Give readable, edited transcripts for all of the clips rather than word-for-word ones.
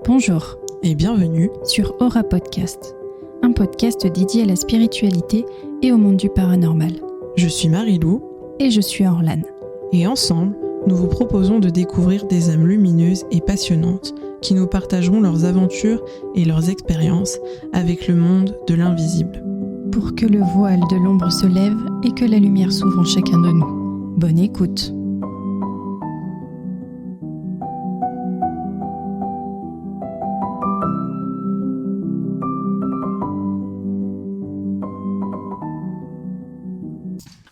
Bonjour et bienvenue sur Aura Podcast, un podcast dédié à la spiritualité et au monde du paranormal. Je suis Marie-Lou et je suis Orlane. Et ensemble, nous vous proposons de découvrir des âmes lumineuses et passionnantes qui nous partageront leurs aventures et leurs expériences avec le monde de l'invisible. Pour que le voile de l'ombre se lève et que la lumière s'ouvre en chacun de nous. Bonne écoute.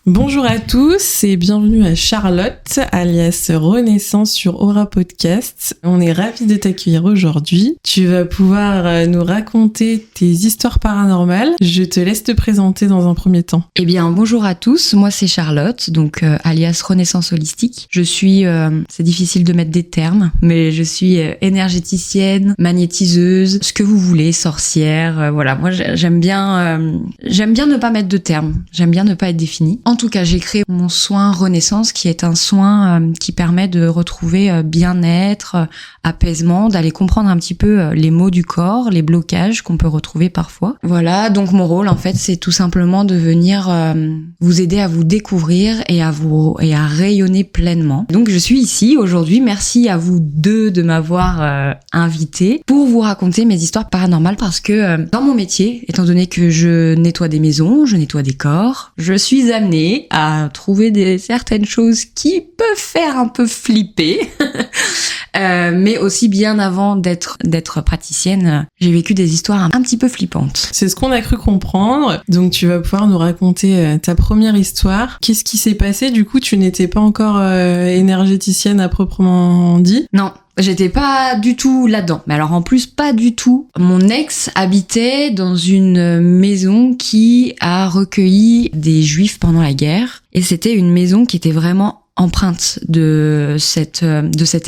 Bonjour à tous et bienvenue à Charlotte, alias Renaissance sur Aura Podcast. On est ravis de t'accueillir aujourd'hui. Tu vas pouvoir nous raconter tes histoires paranormales. Je te laisse te présenter dans un premier temps. Eh bien, bonjour à tous. Moi, c'est Charlotte, donc alias Renaissance Holistique. Je suis, c'est difficile de mettre des termes, mais je suis énergéticienne, magnétiseuse, ce que vous voulez, sorcière. Voilà, moi, j'aime bien ne pas mettre de termes. J'aime bien ne pas être définie. En tout cas, j'ai créé mon soin Renaissance, qui est un soin qui permet de retrouver bien-être, apaisement, d'aller comprendre un petit peu les maux du corps, les blocages qu'on peut retrouver parfois. Voilà, donc mon rôle, en fait, c'est tout simplement de venir vous aider à vous découvrir et à rayonner pleinement. Donc, je suis ici aujourd'hui. Merci à vous deux de m'avoir invité pour vous raconter mes histoires paranormales parce que dans mon métier, étant donné que je nettoie des maisons, je nettoie des corps, je suis amenée à trouver certaines choses qui peuvent faire un peu flipper. Mais aussi bien avant d'être praticienne, j'ai vécu des histoires un petit peu flippantes. C'est ce qu'on a cru comprendre. Donc tu vas pouvoir nous raconter ta première histoire. Qu'est-ce qui s'est passé? Du coup, tu n'étais pas encore énergéticienne à proprement dit? Non. J'étais pas du tout là-dedans. Mais alors en plus, pas du tout. Mon ex habitait dans une maison qui a recueilli des juifs pendant la guerre. Et c'était une maison qui était vraiment empreinte de cette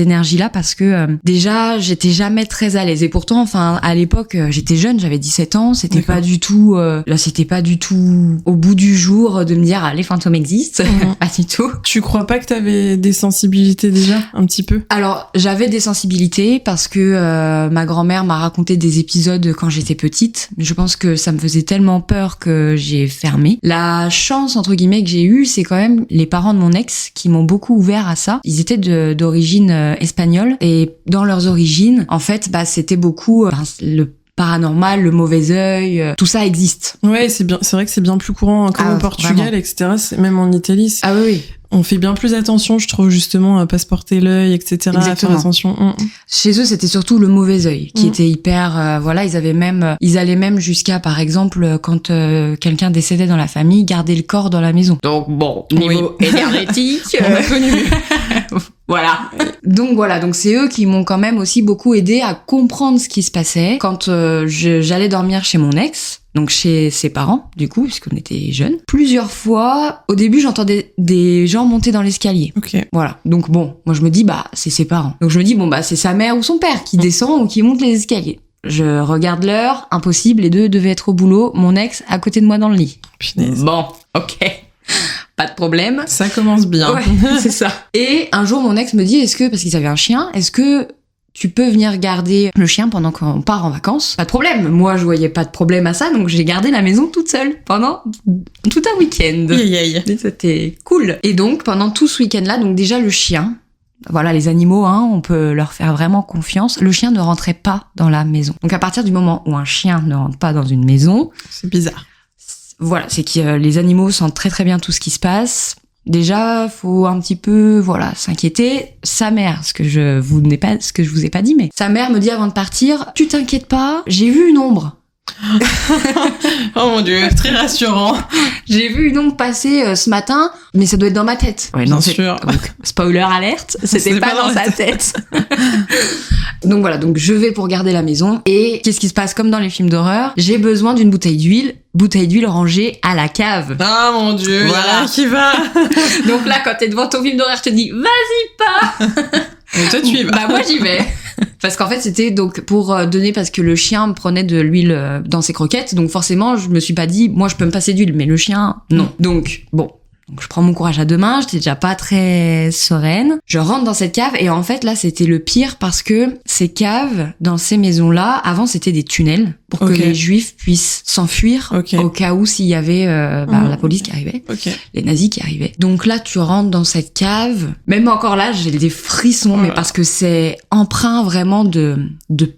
énergie-là parce que déjà j'étais jamais très à l'aise et pourtant à l'époque j'étais jeune, j'avais 17 ans, c'était pas du tout au bout du jour de me dire les fantômes existent. Pas du tout. Tu crois pas que t'avais des sensibilités déjà un petit peu? Alors j'avais des sensibilités parce que ma grand-mère m'a raconté des épisodes quand j'étais petite, mais je pense que ça me faisait tellement peur que j'ai fermé. La chance entre guillemets que j'ai eue, c'est quand même les parents de mon ex qui m'ont beaucoup ouvert à ça. Ils étaient d'origine espagnole et dans leurs origines, en fait, c'était beaucoup le paranormal, le mauvais œil, tout ça existe. Ouais, c'est vrai que c'est bien plus courant comme au Portugal, vraiment. Etc. Même en Italie. Ah oui. On fait bien plus attention, je trouve, justement, à pas se porter l'œil, etc. Exactement. À faire attention. Chez eux, c'était surtout le mauvais œil qui était hyper. Ils allaient même jusqu'à, par exemple, quand quelqu'un décédait dans la famille, garder le corps dans la maison. Donc bon, niveau énergétique, on a connu. Voilà. Donc c'est eux qui m'ont quand même aussi beaucoup aidé à comprendre ce qui se passait quand j'allais dormir chez mon ex. Donc chez ses parents, du coup, puisqu'on était jeunes. Plusieurs fois, au début, j'entendais des gens monter dans l'escalier. Ok. Voilà. Donc bon, moi je me dis, c'est ses parents. Donc je me dis, c'est sa mère ou son père qui descend ou qui monte les escaliers. Je regarde l'heure, impossible, les deux devaient être au boulot, mon ex à côté de moi dans le lit. Punaise. Bon, ok. Pas de problème. Ça commence bien. Ouais, c'est ça. Et un jour, mon ex me dit, parce qu'ils avaient un chien, est-ce que tu peux venir garder le chien pendant qu'on part en vacances? Pas de problème. Moi, je voyais pas de problème à ça, donc j'ai gardé la maison toute seule pendant tout un week-end. Et c'était cool. Et donc, pendant tout ce week-end-là, donc déjà le chien, voilà, les animaux, on peut leur faire vraiment confiance. Le chien ne rentrait pas dans la maison. Donc à partir du moment où un chien ne rentre pas dans une maison, c'est bizarre. Voilà, c'est que les animaux sentent très très bien tout ce qui se passe. Déjà, faut un petit peu, s'inquiéter. Sa mère, ce que je vous ai pas dit, mais sa mère me dit avant de partir, tu t'inquiètes pas, j'ai vu une ombre. Oh mon Dieu, très rassurant. J'ai vu une ombre passer ce matin, mais ça doit être dans ma tête. Ouais, bien sûr. Donc, spoiler alerte, c'était pas dans sa tête. Donc voilà, donc je vais pour garder la maison. Et qu'est-ce qui se passe comme dans les films d'horreur? J'ai besoin d'une bouteille d'huile rangée à la cave. Ah mon Dieu, voilà qui va. Donc là, quand t'es devant ton film d'horreur, je te dis, vas-y pas. Et toi, tu y vas. Moi j'y vais. Parce qu'en fait, c'était donc pour donner, parce que le chien prenait de l'huile dans ses croquettes. Donc forcément, je me suis pas dit, moi je peux me passer d'huile, mais le chien, non. Donc bon, Donc je prends mon courage à deux mains, j'étais déjà pas très sereine. Je rentre dans cette cave et en fait là c'était le pire parce que ces caves dans ces maisons-là, avant c'était des tunnels pour que les juifs puissent s'enfuir au cas où s'il y avait la police qui arrivait, les nazis qui arrivaient. Donc là tu rentres dans cette cave, même encore là j'ai des frissons mais parce que c'est empreint vraiment de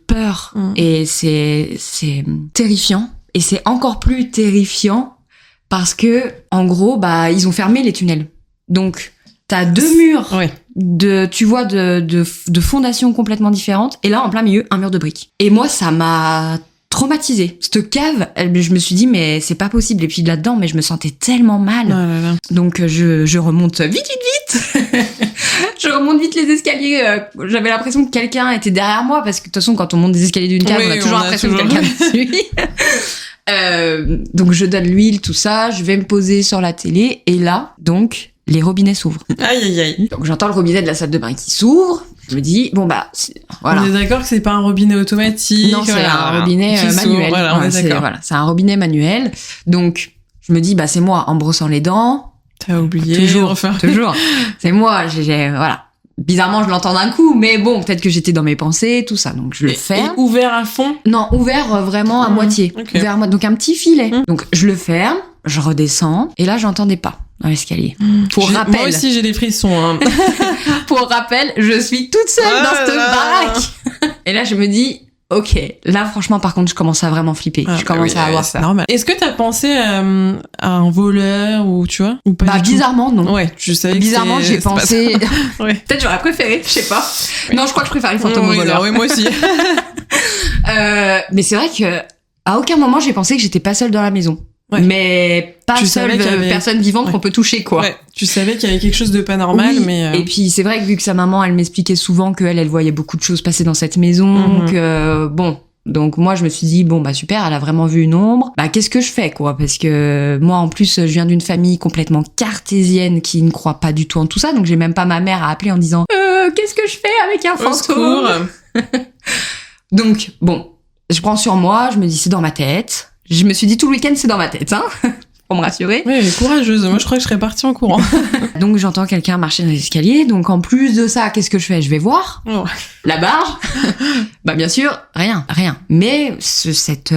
peur et c'est terrifiant et c'est encore plus terrifiant parce que, en gros, ils ont fermé les tunnels. Donc, t'as deux murs de fondations complètement différentes. Et là, en plein milieu, un mur de briques. Et moi, ça m'a traumatisée. Cette cave, je me suis dit, mais c'est pas possible. Et puis là-dedans, mais je me sentais tellement mal. Oh là là. Donc, je remonte vite. Je remonte vite les escaliers. J'avais l'impression que quelqu'un était derrière moi. Parce que, de toute façon, quand on monte des escaliers d'une cave, on a toujours l'impression que quelqu'un nous suit. Donc je donne l'huile, tout ça, je vais me poser sur la télé et là, donc, les robinets s'ouvrent. Aïe. Donc j'entends le robinet de la salle de bain qui s'ouvre, je me dis, voilà. On est d'accord que c'est pas un robinet automatique. Non, c'est un robinet manuel. Voilà, on est d'accord. C'est un robinet manuel. Donc, je me dis, c'est moi, en brossant les dents. T'as oublié. Toujours. C'est moi, voilà. Bizarrement, je l'entends d'un coup, mais bon, peut-être que j'étais dans mes pensées, tout ça. Donc, je le ferme. Et ouvert à fond? Non, ouvert vraiment à moitié. Ouvert à moitié. Donc, un petit filet. Donc, je le ferme, je redescends, et là, j'entends des pas dans l'escalier. Pour rappel. Moi aussi, j'ai des frissons, hein. Pour rappel, je suis toute seule dans cette baraque. Et là, je me dis, ok, là, franchement, par contre, je commence à vraiment flipper. Je commence à avoir ça. Normal. Est-ce que t'as pensé à un voleur ou tu vois? Ou pas bizarrement, non. Ouais, je savais que bizarrement, j'ai pensé. Peut-être j'aurais préféré, je sais pas. Non, je crois que je préfère les fantômes aux voleurs. Oui, moi aussi. Mais c'est vrai que à aucun moment j'ai pensé que j'étais pas seule dans la maison. Ouais. Mais pas seule personne vivante qu'on peut toucher, quoi. Ouais. Tu savais qu'il y avait quelque chose de pas normal, mais... Et puis, c'est vrai que vu que sa maman, elle m'expliquait souvent qu'elle voyait beaucoup de choses passer dans cette maison, que, donc moi, je me suis dit, super, elle a vraiment vu une ombre. Qu'est-ce que je fais, quoi? Parce que moi, en plus, je viens d'une famille complètement cartésienne qui ne croit pas du tout en tout ça, donc j'ai même pas ma mère à appeler en disant, qu'est-ce que je fais avec un fantôme? Donc, je prends sur moi, je me dis, c'est dans ma tête. Je me suis dit tout le week-end, c'est dans ma tête, hein, pour me rassurer. Oui, elle est courageuse. Moi, je crois que je serais partie en courant. Donc, j'entends quelqu'un marcher dans les escaliers. Donc, en plus de ça, qu'est-ce que je fais? Je vais voir. La barge. Bien sûr, rien. Mais cette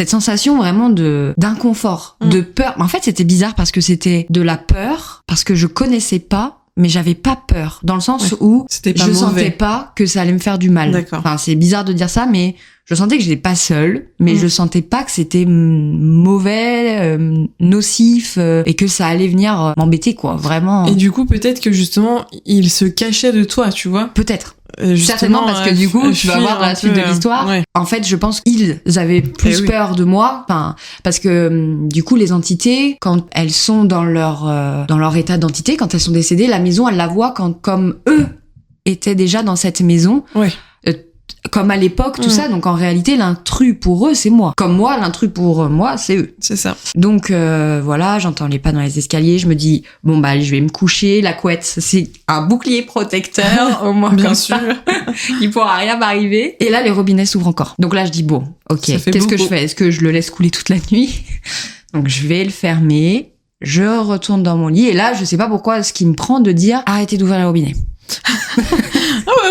sensation vraiment d'inconfort, de peur. En fait, c'était bizarre parce que c'était de la peur, parce que je connaissais pas, mais j'avais pas peur. Dans le sens où je sentais pas que ça allait me faire du mal. D'accord. Enfin, c'est bizarre de dire ça, mais je sentais que j'étais pas seule, mais je sentais pas que c'était mauvais, nocif, et que ça allait venir m'embêter, quoi, vraiment. Et du coup, peut-être que justement, il se cachait de toi, tu vois. Peut-être. Certainement, parce que du coup, tu vas voir la suite de l'histoire. Ouais. En fait, je pense qu'ils avaient plus peur de moi, parce que du coup, les entités, quand elles sont dans leur état d'entité, quand elles sont décédées, la maison, elle la voit comme eux étaient déjà dans cette maison. Ouais. Comme à l'époque, tout ça. Donc, en réalité, l'intrus pour eux, c'est moi. Comme moi, l'intrus pour moi, c'est eux. C'est ça. Donc, voilà, j'entends les pas dans les escaliers. Je me dis, allez, je vais me coucher. La couette, c'est un bouclier protecteur. Au moins, bien sûr. Il pourra rien m'arriver. Et là, les robinets s'ouvrent encore. Donc là, je dis, ok, qu'est-ce que je fais? Est-ce que je le laisse couler toute la nuit? Donc, je vais le fermer. Je retourne dans mon lit. Et là, je sais pas pourquoi, ce qui me prend de dire, arrêtez d'ouvrir les robinets.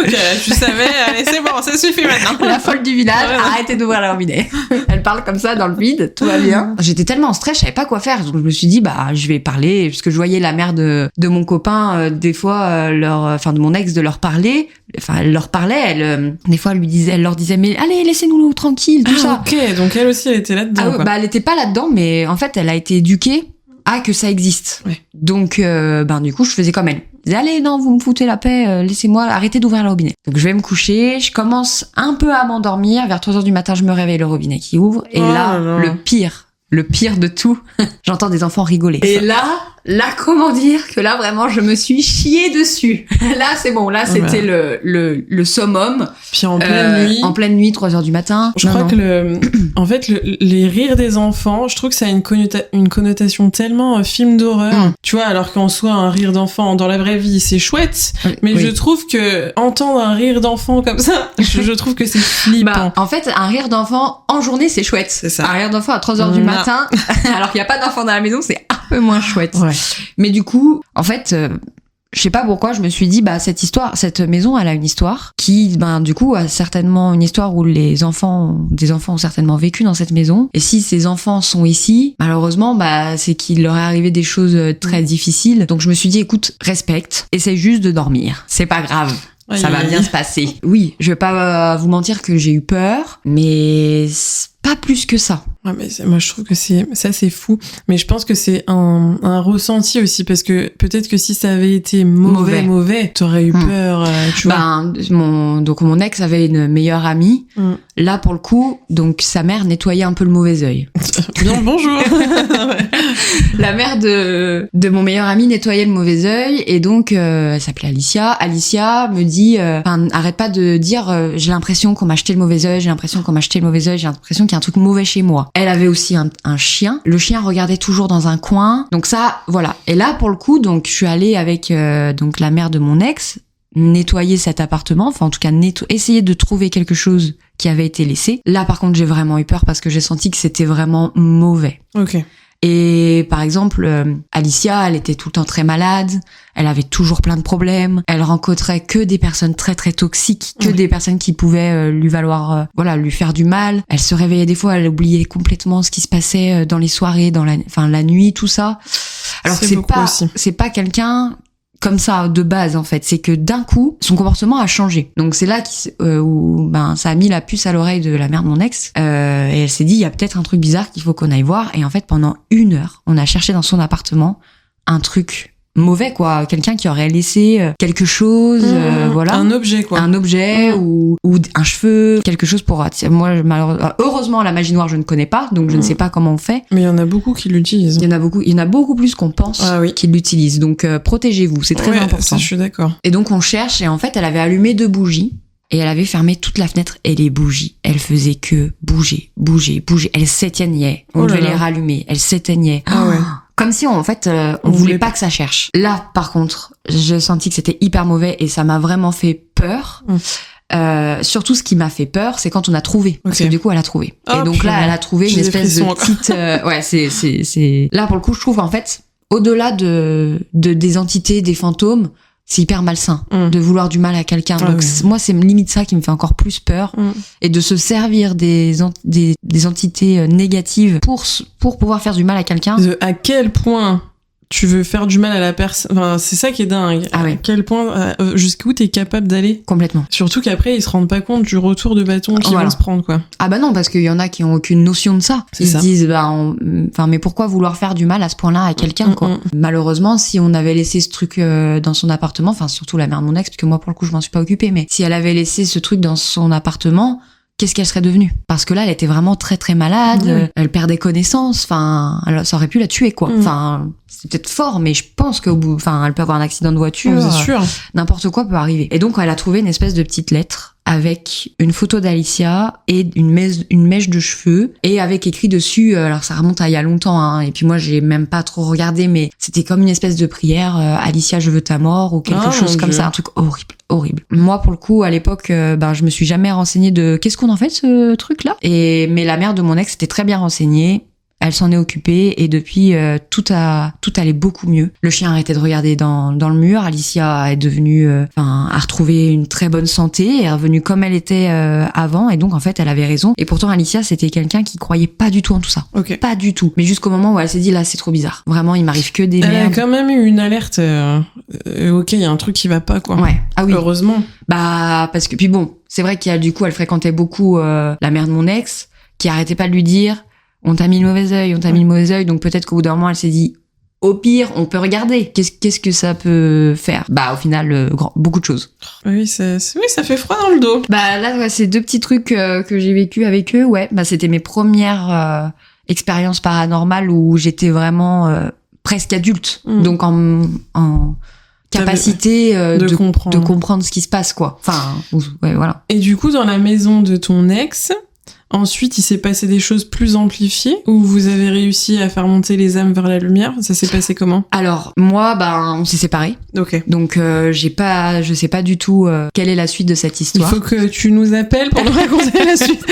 Ok, tu savais, allez, c'est bon, ça suffit maintenant. La folle du village, arrêtez d'ouvrir la robinet. Elle parle comme ça dans le vide, tout va bien. J'étais tellement en stress, je savais pas quoi faire. Donc je me suis dit, je vais parler, parce que je voyais la mère de mon copain, des fois, de mon ex, de leur parler. Enfin, elle leur parlait, des fois, elle leur disait, mais allez, laissez-nous tranquille, tout ça. Ok, donc elle aussi, elle était là-dedans. Quoi. Elle était pas là-dedans, mais en fait, elle a été éduquée à que ça existe. Ouais. Donc, du coup, je faisais comme elle. Je disais, allez, non, vous me foutez la paix, laissez-moi, arrêtez d'ouvrir le robinet. Donc, je vais me coucher, je commence un peu à m'endormir, vers 3h du matin, je me réveille, le robinet qui ouvre, et le pire de tout, j'entends des enfants rigoler. Et là, comment dire que là, vraiment, je me suis chiée dessus. Là, c'est bon, là, c'était le summum. Puis en pleine nuit. En pleine nuit, 3h du matin. Je crois que les rires des enfants, je trouve que ça a une connotation tellement film d'horreur. Tu vois, alors qu'en soi, un rire d'enfant dans la vraie vie, c'est chouette. Mais je trouve que entendre un rire d'enfant comme ça, je trouve que c'est flippant. En fait, un rire d'enfant en journée, c'est chouette. C'est ça. Un rire d'enfant à 3h du matin, alors qu'il n'y a pas d'enfant dans la maison, c'est peu moins chouette. Ouais. Mais du coup, en fait, je sais pas pourquoi, je me suis dit, cette maison, elle a une histoire qui, du coup, a certainement une histoire où des enfants ont certainement vécu dans cette maison. Et si ces enfants sont ici, malheureusement, c'est qu'il leur est arrivé des choses très difficiles. Donc je me suis dit, écoute, respecte, essaye juste de dormir. C'est pas grave. Ça va bien se passer. Oui, je vais pas vous mentir que j'ai eu peur, mais pas plus que ça. Ouais, mais moi je trouve que c'est fou, mais je pense que c'est un ressenti aussi, parce que peut-être que si ça avait été mauvais, t'aurais eu peur, tu vois. Mon ex avait une meilleure amie. Là pour le coup, donc sa mère nettoyait un peu le mauvais œil. Bien, bonjour. La mère de mon meilleur ami nettoyait le mauvais œil, et donc elle s'appelait Alicia. Alicia me dit, arrête pas de dire, j'ai l'impression qu'on m'a acheté le mauvais œil, j'ai l'impression qu'il y a un truc mauvais chez moi. Elle avait aussi un chien. Le chien regardait toujours dans un coin. Donc ça, voilà. Et là, pour le coup, donc je suis allée avec donc la mère de mon ex nettoyer cet appartement. Enfin, en tout cas, essayer de trouver quelque chose qui avait été laissé. Là, par contre, j'ai vraiment eu peur parce que j'ai senti que c'était vraiment mauvais. Ok. Et par exemple, Alicia, elle était tout le temps très malade, elle avait toujours plein de problèmes, elle rencontrait que des personnes très très toxiques, que des personnes qui pouvaient lui valoir, lui faire du mal. Elle se réveillait des fois, elle oubliait complètement ce qui se passait dans les soirées, la nuit, tout ça. Alors que c'est pas quelqu'un comme ça de base en fait, c'est que d'un coup son comportement a changé. Donc c'est là où ça a mis la puce à l'oreille de la mère de mon ex, et elle s'est dit il y a peut-être un truc bizarre qu'il faut qu'on aille voir. Et en fait pendant 1 heure on a cherché dans son appartement un truc mauvais, quoi, quelqu'un qui aurait laissé quelque chose, un objet, quoi, ou un cheveu, quelque chose pour moi. Heureusement la magie noire je ne connais pas, donc je ne sais pas comment on fait, mais il y en a beaucoup qui l'utilisent. Il y en a beaucoup plus qu'on pense qui l'utilisent, donc protégez-vous, c'est très important. Ça, je suis d'accord. Et donc on cherche, et en fait elle avait allumé 2 bougies et elle avait fermé toute la fenêtre, et les bougies, elles faisaient que bouger, elles s'éteignaient, on devait les rallumer, elles s'éteignaient. Comme si on voulait pas que ça cherche. Là, par contre, j'ai senti que c'était hyper mauvais et ça m'a vraiment fait peur. Surtout, ce qui m'a fait peur, c'est quand on a trouvé. Parce que du coup, elle a trouvé. Et donc là, elle a trouvé une espèce de petite... c'est... Là, pour le coup, je trouve, en fait, au-delà des entités, des fantômes, c'est hyper malsain de vouloir du mal à quelqu'un. Donc moi, c'est limite ça qui me fait encore plus peur. Et de se servir des entités négatives pour pouvoir faire du mal à quelqu'un. À quel point tu veux faire du mal à la personne. Enfin, c'est ça qui est dingue. Ah ouais. À quel point, jusqu'où t'es capable d'aller. Complètement. Surtout qu'après, ils se rendent pas compte du retour de bâton qu'ils vont se prendre, quoi. Ah bah non, parce qu'il y en a qui ont aucune notion de ça. Ils se disent, mais pourquoi vouloir faire du mal à ce point-là à quelqu'un, quoi. Malheureusement, si on avait laissé ce truc dans son appartement, enfin, surtout la mère de mon ex, parce que moi, pour le coup, je m'en suis pas occupée, mais si elle avait laissé ce truc dans son appartement, qu'est-ce qu'elle serait devenue? Parce que là, elle était vraiment très très malade, elle perdait connaissance, enfin, ça aurait pu la tuer, quoi. Enfin, c'est peut-être fort, mais je pense qu'au bout, elle peut avoir un accident de voiture. C'est sûr. N'importe quoi peut arriver. Et donc, elle a trouvé une espèce de petite lettre avec une photo d'Alicia et une mèche de cheveux, et avec écrit dessus, alors ça remonte à il y a longtemps, hein, et puis moi j'ai même pas trop regardé, mais c'était comme une espèce de prière, Alicia je veux ta mort, ou quelque chose comme ça, un truc horrible. Moi pour le coup à l'époque, je me suis jamais renseignée de qu'est-ce qu'on en fait ce truc là, mais la mère de mon ex était très bien renseignée. Elle s'en est occupée, et depuis tout allait beaucoup mieux. Le chien a arrêté de regarder dans le mur. Alicia est devenue, a retrouvé une très bonne santé, est revenue comme elle était avant, et donc en fait elle avait raison. Et pourtant Alicia c'était quelqu'un qui croyait pas du tout en tout ça, pas du tout. Mais jusqu'au moment où elle s'est dit là c'est trop bizarre. Vraiment il m'arrive que des merdes. Elle a quand même eu une alerte. Ok, il y a un truc qui va pas, quoi. Ouais. Ah oui. Heureusement. Parce que puis bon, c'est vrai qu'il y a du coup elle fréquentait beaucoup la mère de mon ex, qui arrêtait pas de lui dire. On t'a mis le mauvais œil, donc peut-être qu'au bout d'un moment, elle s'est dit, au pire, on peut regarder. Qu'est-ce que ça peut faire? Au final, beaucoup de choses. Oui, ça fait froid dans le dos. Là, ces 2 petits trucs que j'ai vécu avec eux, c'était mes premières expériences paranormales où j'étais vraiment presque adulte, donc en capacité de comprendre ce qui se passe, quoi. Enfin, voilà. Et du coup, dans la maison de ton ex... Ensuite, il s'est passé des choses plus amplifiées, où vous avez réussi à faire monter les âmes vers la lumière. Ça s'est passé comment? Alors, moi, on s'est séparés. Ok. Donc, je sais pas du tout quelle est la suite de cette histoire. Il faut que tu nous appelles pour nous raconter la suite.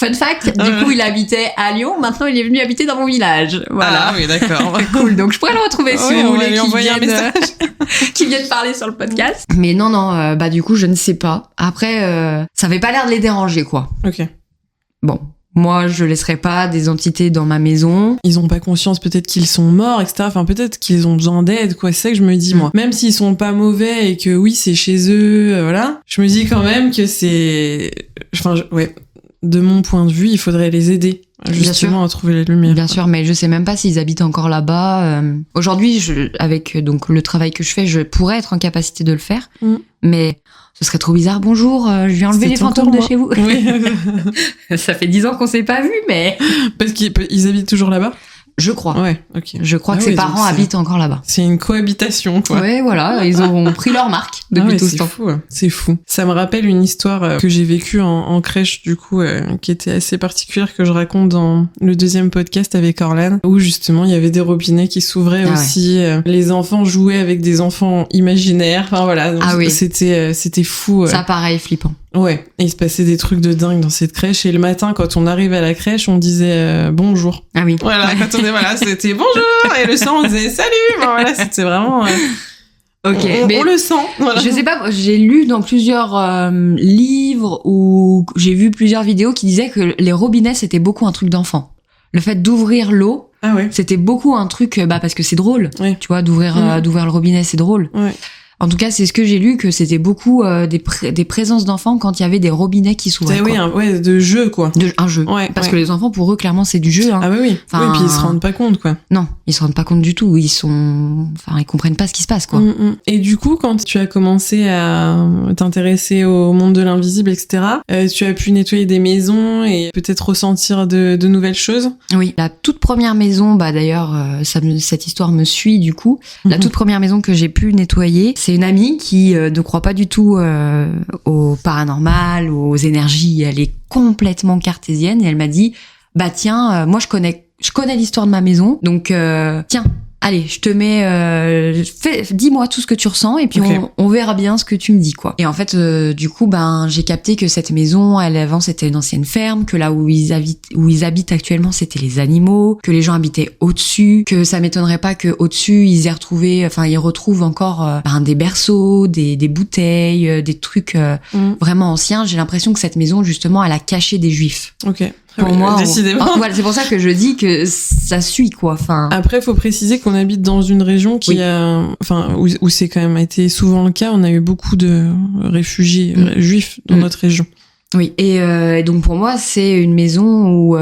Fun fact, du coup, il habitait à Lyon. Maintenant, il est venu habiter dans mon village. Voilà. Ah oui, d'accord. Cool. Donc, je pourrais le retrouver si vous voulez qu'il vienne parler sur le podcast. Mais non, du coup, je ne sais pas. Après, ça avait pas l'air de les déranger, quoi. Ok. Bon. Moi, je laisserai pas des entités dans ma maison. Ils ont pas conscience peut-être qu'ils sont morts, etc. Enfin, peut-être qu'ils ont besoin d'aide, quoi. C'est ça que je me dis, moi. Même s'ils sont pas mauvais et que oui, c'est chez eux, voilà. Je me dis quand même que c'est... Enfin, ouais. De mon point de vue, il faudrait les aider. Justement, à trouver la lumière. Bien sûr, mais je sais même pas s'ils habitent encore là-bas. Aujourd'hui, avec donc le travail que je fais, je pourrais être en capacité de le faire. Mais ce serait trop bizarre. Bonjour, je viens enlever les fantômes de chez vous. Oui. Ça fait 10 ans qu'on s'est pas vus, mais... Parce qu'ils habitent toujours là-bas ? Je crois. Ouais, ok. Je crois que ses parents habitent encore là-bas. C'est une cohabitation, quoi. Ouais, voilà. Ils auront pris leur marque depuis tout ce temps. Fou, c'est fou. Ça me rappelle une histoire que j'ai vécue en crèche, du coup, qui était assez particulière, que je raconte dans le 2e podcast avec Orlan, où justement, il y avait des robinets qui s'ouvraient aussi. Ouais. Les enfants jouaient avec des enfants imaginaires. Enfin, voilà. Donc, c'était fou. Ça, pareil, flippant. Ouais, et il se passait des trucs de dingue dans cette crèche. Et le matin, quand on arrive à la crèche, on disait bonjour. Ah oui. Voilà, voilà, c'était bonjour. Et le soir, on disait salut. Enfin, voilà, c'était vraiment... Ok, on le sent. Voilà. Je sais pas, j'ai lu dans plusieurs livres ou j'ai vu plusieurs vidéos qui disaient que les robinets, c'était beaucoup un truc d'enfant. Le fait d'ouvrir l'eau, c'était beaucoup un truc, parce que c'est drôle. Oui. Tu vois, d'ouvrir le robinet, c'est drôle. Oui. En tout cas, c'est ce que j'ai lu, que c'était beaucoup des présences d'enfants quand il y avait des robinets qui s'ouvraient. Oui, de jeu, quoi. Un jeu. Ouais, parce que les enfants, pour eux, clairement, c'est du jeu. Hein. Ah oui. Enfin, oui, puis ils se rendent pas compte, quoi. Non, ils se rendent pas compte du tout. Ils comprennent pas ce qui se passe, quoi. Et du coup, quand tu as commencé à t'intéresser au monde de l'invisible, etc., tu as pu nettoyer des maisons et peut-être ressentir de nouvelles choses. Oui. La toute première maison, d'ailleurs, cette histoire me suit, du coup. La toute première maison que j'ai pu nettoyer, c'est une amie qui ne croit pas du tout au paranormal, aux énergies. Elle est complètement cartésienne et elle m'a dit tiens, moi je connais l'histoire de ma maison, donc tiens, allez, je te mets, dis-moi tout ce que tu ressens et puis on verra bien ce que tu me dis, quoi. Et en fait, du coup, j'ai capté que cette maison, avant, c'était une ancienne ferme, que là où ils habitent actuellement, c'était les animaux, que les gens habitaient au-dessus, que ça m'étonnerait pas que au-dessus ils retrouvent encore des berceaux, des bouteilles, des trucs vraiment anciens. J'ai l'impression que cette maison, justement, elle a caché des juifs. Ok. Pour moi, décidément. Voilà, c'est pour ça que je dis que ça suit, quoi. Enfin. Après, faut préciser qu'on habite dans une région qui où c'est quand même été souvent le cas. On a eu beaucoup de réfugiés juifs dans notre région. Oui. Et donc pour moi, c'est une maison où,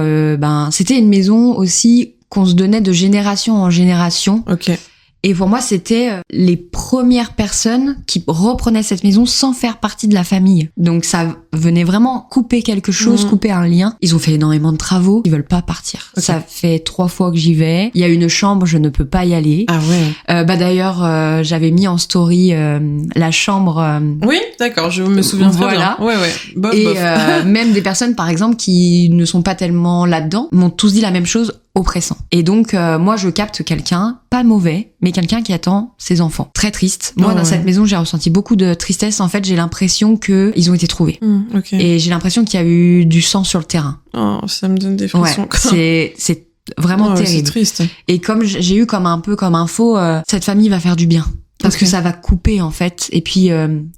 c'était une maison aussi qu'on se donnait de génération en génération. Ok. Et pour moi, c'était les premières personnes qui reprenaient cette maison sans faire partie de la famille. Donc ça venait vraiment couper quelque chose, couper un lien. Ils ont fait énormément de travaux, ils veulent pas partir. Okay. Ça fait 3 fois que j'y vais. Il y a une chambre, je ne peux pas y aller. Ah ouais. D'ailleurs, j'avais mis en story la chambre. Oui, d'accord, je me souviens très bien. Ouais. Bof. Même des personnes, par exemple, qui ne sont pas tellement là-dedans, m'ont tous dit la même chose. Oppressant. Et donc, moi, je capte quelqu'un, pas mauvais, mais quelqu'un qui attend ses enfants. Très triste. Moi, dans cette maison, j'ai ressenti beaucoup de tristesse. En fait, j'ai l'impression que ils ont été trouvés. Okay. Et j'ai l'impression qu'il y a eu du sang sur le terrain. Oh, ça me donne des frissons. Ouais, c'est vraiment terrible. C'est triste. Et comme j'ai eu comme info, cette famille va faire du bien. Parce que ça va couper, en fait. Et puis,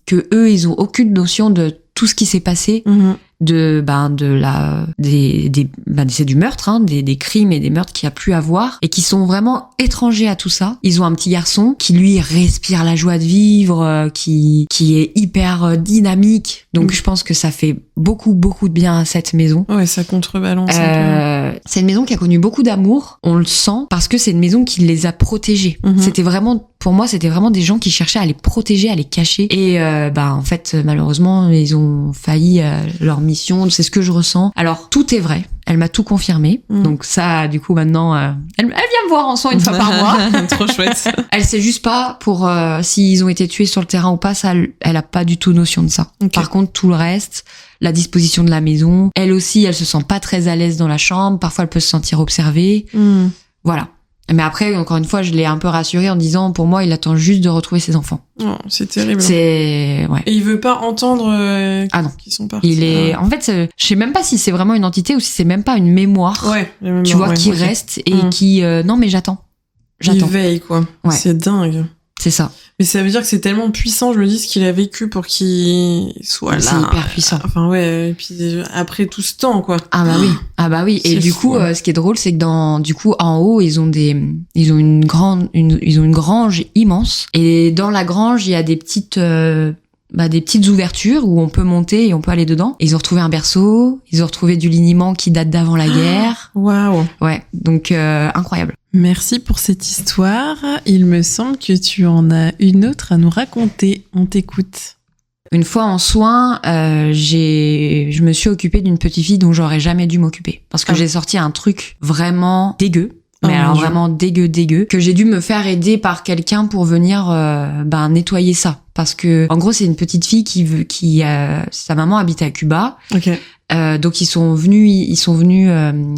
que eux, ils ont aucune notion de tout ce qui s'est passé. C'est du meurtre, des crimes et des meurtres qu'il y a plus à voir et qui sont vraiment étrangers à tout ça. Ils ont un petit garçon qui lui respire la joie de vivre, qui est hyper dynamique. Donc je pense que ça fait beaucoup de bien à cette maison. Ouais, ça contrebalance. C'est une maison qui a connu beaucoup d'amour, on le sent, parce que c'est une maison qui les a protégés. C'était vraiment, pour moi, c'était vraiment des gens qui cherchaient à les protéger, à les cacher. Et en fait, malheureusement, ils ont failli leur mission, c'est ce que je ressens. Alors, tout est vrai. Elle m'a tout confirmé. Donc ça, du coup, maintenant, elle vient me voir en son une fois par mois. Trop chouette. Elle sait juste pas pour s'ils ont été tués sur le terrain ou pas, ça, elle a pas du tout notion de ça. Okay. Par contre, tout le reste, la disposition de la maison, elle aussi, elle se sent pas très à l'aise dans la chambre. Parfois, elle peut se sentir observée. Voilà. Mais après, encore une fois, je l'ai un peu rassuré en disant, pour moi, il attend juste de retrouver ses enfants. Oh, c'est terrible. Ouais. Et il veut pas entendre ah non. qu'ils sont partis. En fait, je sais même pas si c'est vraiment une entité ou si c'est même pas une mémoire. Ouais, tu vois, qui reste et qui, non, mais j'attends. Il veille, quoi. Ouais. C'est dingue. C'est ça. Mais ça veut dire que c'est tellement puissant, je me dis, ce qu'il a vécu pour qu'il soit là. C'est hyper puissant. Enfin, ouais, et puis après tout ce temps, quoi. Ah bah oui. Et du coup, ce qui est drôle, c'est que en haut, ils ont une grange immense. Et dans la grange, il y a des petites ouvertures où on peut monter et on peut aller dedans. Ils ont retrouvé un berceau, ils ont retrouvé du liniment qui date d'avant la guerre. Waouh. Ouais, donc incroyable. Merci pour cette histoire. Il me semble que tu en as une autre à nous raconter. On t'écoute. Une fois en soins, je me suis occupée d'une petite fille dont j'aurais jamais dû m'occuper. Parce que j'ai sorti un truc vraiment dégueu. Mais alors vraiment dégueu, que j'ai dû me faire aider par quelqu'un pour venir nettoyer ça. Parce que en gros, c'est une petite fille qui sa maman habitait à Cuba. Ok. Donc ils sont venus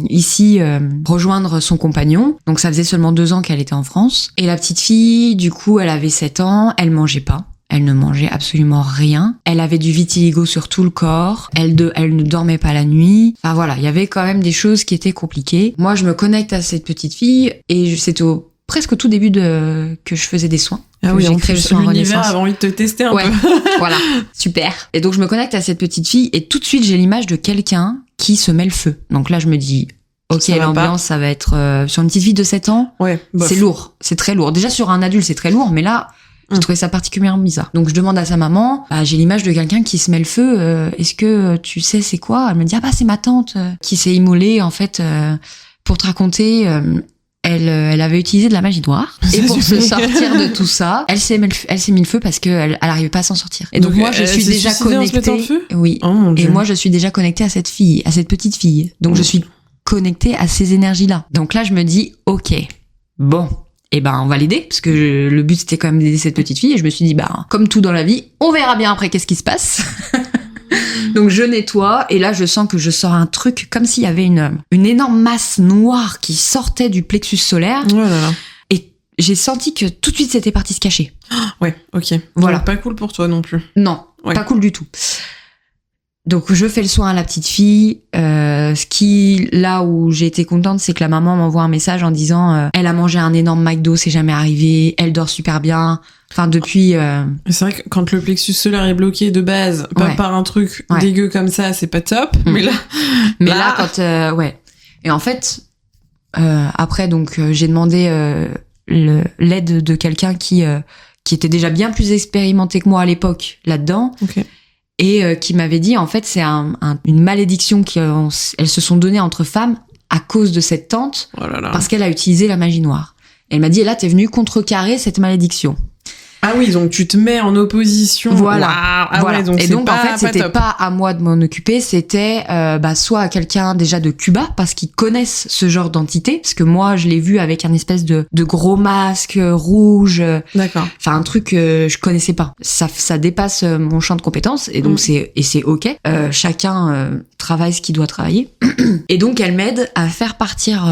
ici rejoindre son compagnon. Donc ça faisait seulement 2 ans qu'elle était en France. Et la petite fille, du coup, elle avait 7 ans, elle mangeait pas. Elle ne mangeait absolument rien. Elle avait du vitiligo sur tout le corps. Elle ne dormait pas la nuit. Enfin voilà, il y avait quand même des choses qui étaient compliquées. Moi, je me connecte à cette petite fille et c'était presque au tout début que je faisais des soins. Ah oui, j'ai créé le soin l'univers Renaissance. avait envie de te tester un peu. Voilà, super. Et donc je me connecte à cette petite fille et tout de suite j'ai l'image de quelqu'un qui se met le feu. Donc là je me dis, ok, l'ambiance ça va être sur une petite fille de 7 ans. Ouais, bof. C'est lourd, c'est très lourd. Déjà sur un adulte c'est très lourd, mais là j'ai trouvé ça particulièrement bizarre. Donc je demande à sa maman, j'ai l'image de quelqu'un qui se met le feu. Est-ce que tu sais c'est quoi? Elle me dit c'est ma tante qui s'est immolée en fait pour te raconter. Elle avait utilisé de la magie noire et pour se sortir de tout ça, elle s'est mis le feu parce que elle arrivait pas à s'en sortir. Et donc moi je suis déjà connectée. Oui. Oh mon Dieu. Et moi je suis déjà connectée à cette fille, à cette petite fille. Donc je suis connectée à ces énergies-là. Donc là je me dis OK. Bon, on va l'aider parce que le but c'était quand même d'aider cette petite fille et je me suis dit comme tout dans la vie, on verra bien après qu'est-ce qui se passe. Donc je nettoie et là je sens que je sors un truc comme s'il y avait une énorme masse noire qui sortait du plexus solaire. Oh là là. Et j'ai senti que tout de suite c'était parti se cacher. Ouais, ok. Voilà. Donc, pas cool pour toi non plus. Non, pas cool du tout. Donc je fais le soin à la petite fille. Là où j'ai été contente, c'est que la maman m'envoie un message en disant elle a mangé un énorme McDo, c'est jamais arrivé. Elle dort super bien. Enfin depuis. C'est vrai que quand le plexus solaire est bloqué de base, pas par un truc dégueu comme ça, c'est pas top. Mais là, quand Et en fait, après donc j'ai demandé l'aide de quelqu'un qui était déjà bien plus expérimenté que moi à l'époque là-dedans. Okay. Et qui m'avait dit, en fait, c'est une malédiction qu'elles se sont données entre femmes à cause de cette tante, parce qu'elle a utilisé la magie noire. Elle m'a dit, et là, t'es venue contrecarrer cette malédiction. Ah oui, donc tu te mets en opposition. Voilà. Wow. Ah voilà. Ouais, donc et donc en fait, c'était top. pas à moi de m'en occuper, c'était soit à quelqu'un déjà de Cuba parce qu'ils connaissent ce genre d'entité, parce que moi je l'ai vu avec un espèce de gros masque rouge. D'accord. Enfin un truc que je connaissais pas. Ça dépasse mon champ de compétences et donc c'est OK. Chacun travaille ce qu'il doit travailler. Et donc elle m'aide à faire partir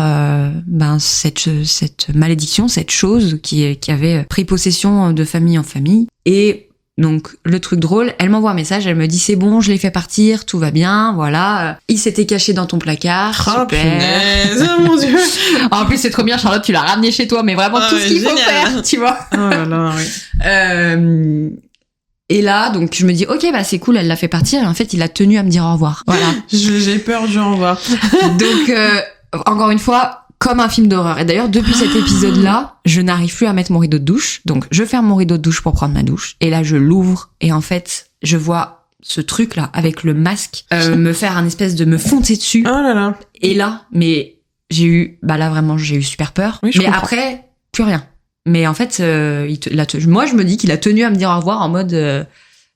cette malédiction, cette chose qui avait pris possession de famille en famille. Et donc le truc drôle, elle m'envoie un message, elle me dit c'est bon, je l'ai fait partir, tout va bien, voilà. Il s'était caché dans ton placard, super. Punaise, oh mon Dieu. En plus c'est trop bien Charlotte, tu l'as ramené chez toi, mais vraiment tout ce qu'il faut faire, tu vois. Oh là là, oui. Et là, donc je me dis ok c'est cool, elle l'a fait partir et en fait il a tenu à me dire au revoir. Voilà. J'ai peur du au revoir. Donc encore une fois, comme un film d'horreur. Et d'ailleurs, depuis cet épisode-là, je n'arrive plus à mettre mon rideau de douche. Donc, je ferme mon rideau de douche pour prendre ma douche. Et là, je l'ouvre. Et en fait, je vois ce truc-là, avec le masque, me faire un espèce de me foncer dessus. Oh là là. Et là, mais j'ai eu super peur. Oui, mais après, plus rien. Mais en fait, moi, je me dis qu'il a tenu à me dire au revoir en mode,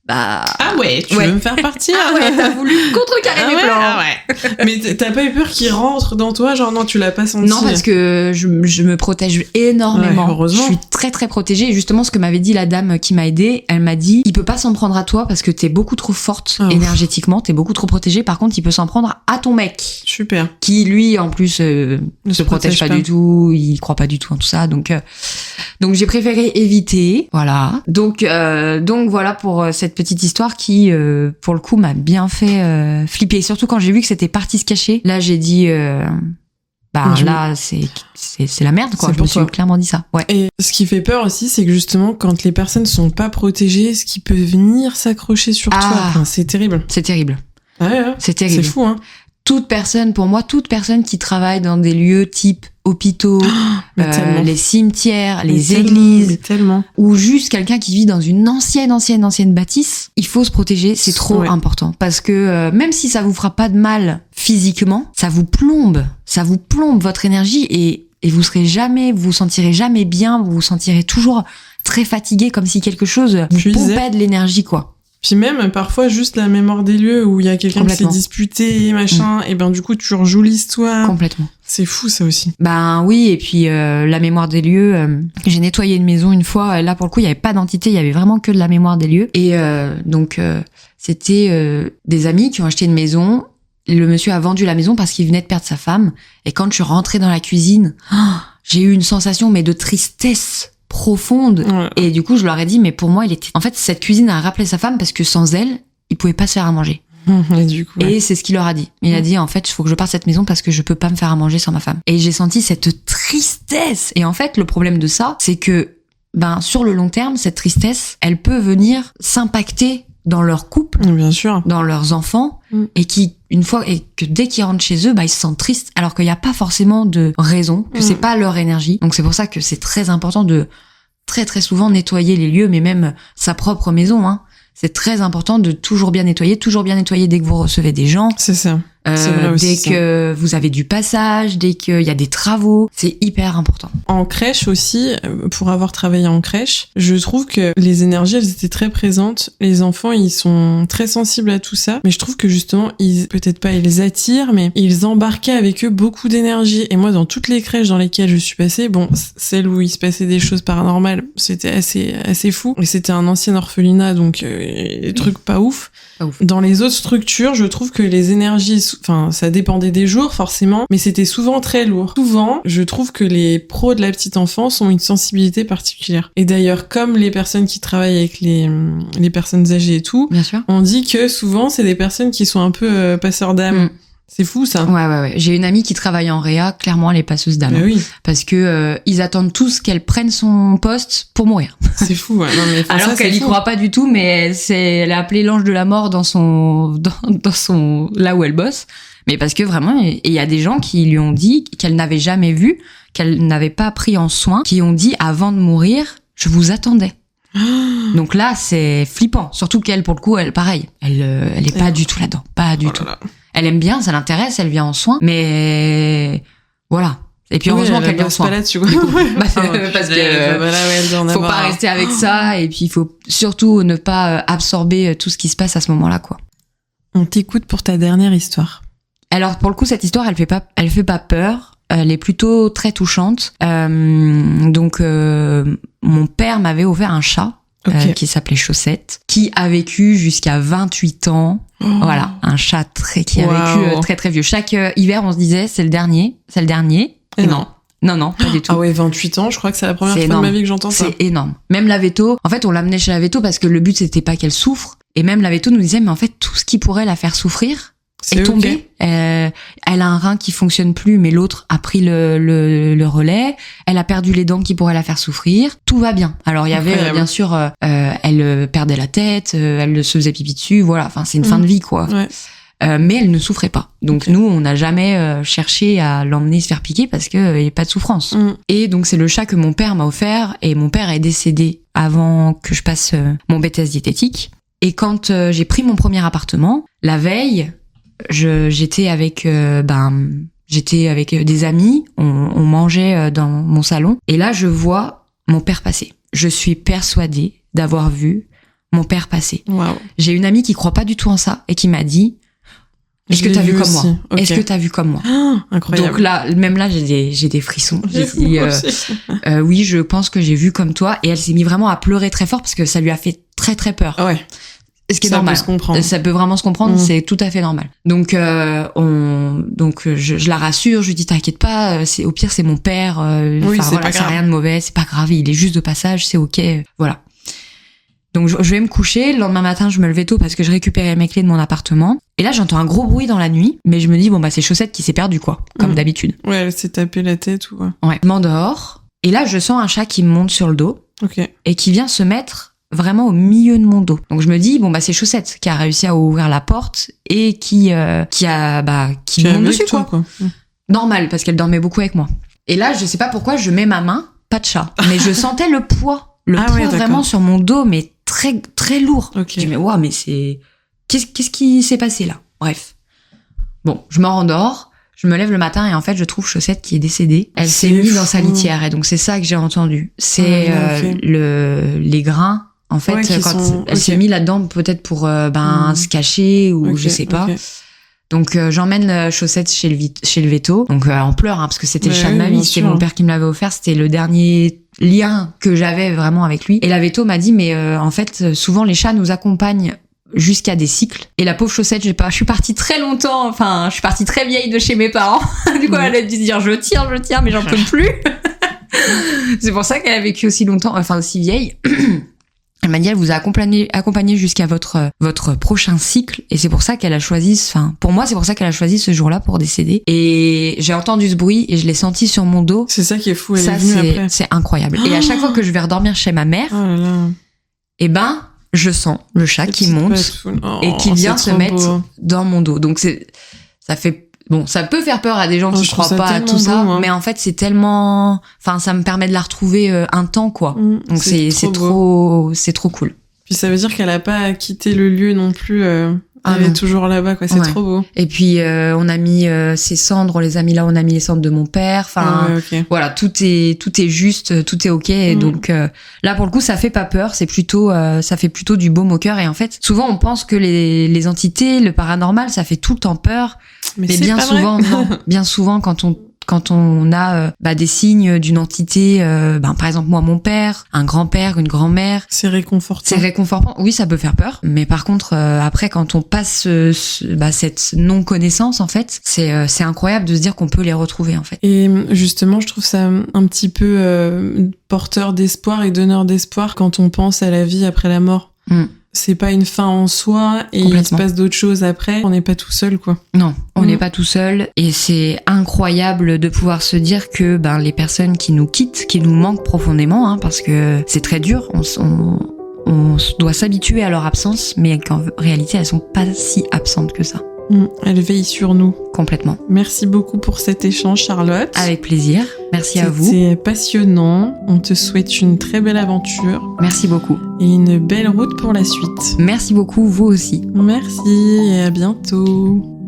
bah... Ah ouais, tu veux me faire partir? Ah ouais, t'as voulu contrecarrer mes plans. Ah ouais. Mais t'as pas eu peur qu'il rentre dans toi? Genre, non, tu l'as pas senti? Non, parce que je me protège énormément. Ouais, heureusement. Je suis très très protégée. Et justement, ce que m'avait dit la dame qui m'a aidée, elle m'a dit, il peut pas s'en prendre à toi parce que t'es beaucoup trop forte énergétiquement, t'es beaucoup trop protégée. Par contre, il peut s'en prendre à ton mec. Super. Qui, lui, en plus, ne se protège pas du tout. Il croit pas du tout en tout ça. Donc j'ai préféré éviter. Voilà. Donc voilà pour cette petite histoire qui, pour le coup, m'a bien fait flipper. Surtout quand j'ai vu que c'était parti se cacher. Là, j'ai dit, là, c'est la merde, quoi. Je me suis clairement dit ça. Ouais. Et ce qui fait peur aussi, c'est que justement, quand les personnes sont pas protégées, ce qui peut venir s'accrocher sur toi, enfin, c'est terrible. C'est terrible. Ouais. C'est terrible. C'est fou, hein. Toute personne qui travaille dans des lieux type hôpitaux, les cimetières, les églises, ou juste quelqu'un qui vit dans une ancienne bâtisse, il faut se protéger, c'est trop important. Parce que même si ça vous fera pas de mal physiquement, ça vous plombe votre énergie et vous vous sentirez jamais bien, vous vous sentirez toujours très fatigué, comme si quelque chose vous pompait de l'énergie, quoi. Puis même, parfois, juste la mémoire des lieux où il y a quelqu'un qui s'est disputé, machin, et ben du coup, tu rejoues l'histoire. Complètement. C'est fou, ça aussi. Ben oui, et puis la mémoire des lieux, j'ai nettoyé une maison une fois, là pour le coup, il y avait pas d'entité, il y avait vraiment que de la mémoire des lieux. Et donc, c'était des amis qui ont acheté une maison. Le monsieur a vendu la maison parce qu'il venait de perdre sa femme. Et quand je suis rentrée dans la cuisine, j'ai eu une sensation, mais de tristesse profonde. Et du coup, je leur ai dit, mais pour moi, en fait, cette cuisine a rappelé sa femme parce que sans elle, il pouvait pas se faire à manger. Et du coup, et c'est ce qu'il leur a dit. Il a dit, en fait, il faut que je parte de cette maison parce que je peux pas me faire à manger sans ma femme. Et j'ai senti cette tristesse. Et en fait, le problème de ça, c'est que, sur le long terme, cette tristesse, elle peut venir s'impacter dans leur couple, bien sûr, dans leurs enfants, et que dès qu'ils rentrent chez eux, ils se sentent tristes, alors qu'il n'y a pas forcément de raison, que c'est pas leur énergie. Donc c'est pour ça que c'est très important de très très souvent nettoyer les lieux, mais même sa propre maison, hein. C'est très important de toujours bien nettoyer dès que vous recevez des gens. C'est ça. C'est vrai aussi, dès que vous avez du passage, dès qu'il y a des travaux, c'est hyper important. En crèche aussi, pour avoir travaillé en crèche, je trouve que les énergies, elles étaient très présentes. Les enfants, ils sont très sensibles à tout ça, mais je trouve que justement, peut-être pas ils attirent, mais ils embarquaient avec eux beaucoup d'énergie. Et moi, dans toutes les crèches dans lesquelles je suis passée, celle où il se passait des choses paranormales, c'était assez fou. Et c'était un ancien orphelinat, donc des trucs pas ouf. Dans les autres structures, je trouve que les énergies, ça dépendait des jours forcément, mais c'était souvent très lourd. Souvent, je trouve que les pros de la petite enfance ont une sensibilité particulière. Et d'ailleurs, comme les personnes qui travaillent avec les personnes âgées et tout, bien sûr, on dit que souvent, c'est des personnes qui sont un peu passeurs d'âme. C'est fou, ça. Ouais. J'ai une amie qui travaille en réa, clairement, elle est passeuse d'âme. Oui. Parce que ils attendent tous qu'elle prenne son poste pour mourir. C'est fou, ouais. Non, mais alors qu'elle y croit pas du tout, mais elle a appelé l'ange de la mort dans son là où elle bosse. Mais parce que vraiment, il y a des gens qui lui ont dit qu'elle n'avait jamais vu, qu'elle n'avait pas pris en soin, qui ont dit avant de mourir, je vous attendais. Donc là, c'est flippant. Surtout qu'elle, pour le coup, elle est pas du tout là-dedans. Pas du tout. Là. Elle aime bien, ça l'intéresse, elle vient en soins, mais voilà. Et puis heureusement qu'elle vient en soins. Pas là-dessus, quoi. Parce que faut pas rester avec ça, et puis il faut surtout ne pas absorber tout ce qui se passe à ce moment-là, quoi. On t'écoute pour ta dernière histoire. Alors pour le coup, cette histoire, elle fait pas peur. Elle est plutôt très touchante. Donc mon père m'avait offert un chat. Qui s'appelait Chaussette, qui a vécu jusqu'à 28 ans. Voilà, un chat qui a vécu très très vieux. Chaque hiver, on se disait, c'est le dernier. Et non, pas du tout. Ah ouais, 28 ans, je crois que c'est la première fois de ma vie que j'entends ça. C'est énorme. Même la veto, en fait, on l'amenait chez la veto parce que le but, c'était pas qu'elle souffre. Et même la veto nous disait, mais en fait, tout ce qui pourrait la faire souffrir est tombé. Okay. Elle a un rein qui fonctionne plus, mais l'autre a pris le relais. Elle a perdu les dents qui pourraient la faire souffrir. Tout va bien. Alors il y avait bien sûr, elle perdait la tête, elle se faisait pipi dessus. Voilà, enfin c'est une fin de vie, quoi. Ouais. Mais elle ne souffrait pas. Donc nous, on n'a jamais cherché à l'emmener se faire piquer parce que il y a pas de souffrance. Et donc c'est le chat que mon père m'a offert, et mon père est décédé avant que je passe mon BTS diététique. Et quand j'ai pris mon premier appartement, la veille, j'étais avec des amis, on mangeait dans mon salon, et là je vois mon père passer. Je suis persuadée d'avoir vu mon père passer. Waouh. J'ai une amie qui croit pas du tout en ça et qui m'a dit est-ce que t'as vu comme moi? Est-ce que t'as vu comme moi? Incroyable. Donc là, même là, j'ai des frissons. J'ai dit, oui, je pense que j'ai vu comme toi. Et elle s'est mise vraiment à pleurer très fort parce que ça lui a fait très très peur. Ouais. Ce qui est normal. Ça peut se comprendre. Ça peut vraiment se comprendre, c'est tout à fait normal. Donc, je la rassure, je lui dis t'inquiète pas, au pire c'est mon père. Oui, c'est pas grave. C'est rien de mauvais, c'est pas grave, il est juste de passage, c'est ok, voilà. Donc je vais me coucher, le lendemain matin je me levais tôt parce que je récupérais mes clés de mon appartement. Et là j'entends un gros bruit dans la nuit, mais je me dis bon bah c'est Chaussette qui s'est perdue quoi, comme d'habitude. Ouais, elle s'est tapé la tête ou quoi. Ouais. Je m'endors, et là je sens un chat qui me monte sur le dos. Ok. Et qui vient se mettre vraiment au milieu de mon dos. Donc je me dis bon bah c'est Chaussette qui a réussi à ouvrir la porte et qui monte dessus toi, quoi. Normal parce qu'elle dormait beaucoup avec moi. Et là je sais pas pourquoi je mets ma main, pas de chat, mais je sentais le poids vraiment sur mon dos, mais très très lourd. Okay. Je dis mais waouh, mais c'est qu'est-ce qui s'est passé là? Bref. Bon, je me rendors, je me lève le matin et en fait je trouve Chaussette qui est décédée. Elle s'est mise dans sa litière et donc c'est ça que j'ai entendu. C'est les grains. En fait, quand elle s'est mise là-dedans, peut-être pour se cacher ou je sais pas. Donc j'emmène Chaussette chez le véto, donc en pleurs parce que c'était le chat de ma vie, c'était mon père qui me l'avait offert, c'était le dernier lien que j'avais vraiment avec lui. Et la véto m'a dit mais en fait souvent les chats nous accompagnent jusqu'à des cycles. Et la pauvre Chaussette, je suis partie très longtemps, enfin je suis partie très vieille de chez mes parents. Du coup elle a dû se dire je tire mais j'en peux plus. C'est pour ça qu'elle a vécu aussi longtemps, enfin aussi vieille. Elle m'a dit, elle vous a accompagné jusqu'à votre prochain cycle, et c'est pour ça qu'elle a choisi, pour moi, c'est pour ça qu'elle a choisi ce jour-là pour décéder. Et j'ai entendu ce bruit, et je l'ai senti sur mon dos. C'est ça qui est fou, elle est venue après. C'est incroyable. Et à chaque fois que je vais redormir chez ma mère, je sens le chat qui monte, et qui vient se mettre dans mon dos. Donc ça peut faire peur à des gens qui croient pas à tout ça, mais en fait c'est tellement, ça me permet de la retrouver un temps quoi. Donc c'est trop cool. Puis ça veut dire qu'elle a pas quitté le lieu non plus. Elle est toujours là-bas quoi. C'est trop beau. Et puis on a mis ses cendres, on les a mis là, on a mis les cendres de mon père. Voilà, tout est juste, tout est ok. Et donc là pour le coup ça fait pas peur, ça fait plutôt du baume au cœur. Et en fait souvent on pense que les entités, le paranormal, ça fait tout le temps peur. Mais bien souvent, non. Bien souvent, quand on a des signes d'une entité, par exemple moi, mon père, un grand-père, une grand-mère, c'est réconfortant. C'est réconfortant. Oui, ça peut faire peur, mais par contre, après, quand on passe cette non-connaissance, en fait, c'est incroyable de se dire qu'on peut les retrouver, en fait. Et justement, je trouve ça un petit peu porteur d'espoir et donneur d'espoir quand on pense à la vie après la mort. C'est pas une fin en soi et il se passe d'autres choses après. On n'est pas tout seul, quoi. Non, on n'est pas tout seul et c'est incroyable de pouvoir se dire que les personnes qui nous quittent, qui nous manquent profondément, parce que c'est très dur. On doit s'habituer à leur absence, mais qu'en réalité elles sont pas si absentes que ça. Elle veille sur nous. Complètement. Merci beaucoup pour cet échange, Charlotte. Avec plaisir. Merci à vous. C'était passionnant. On te souhaite une très belle aventure. Merci beaucoup. Et une belle route pour la suite. Merci beaucoup, vous aussi. Merci et à bientôt.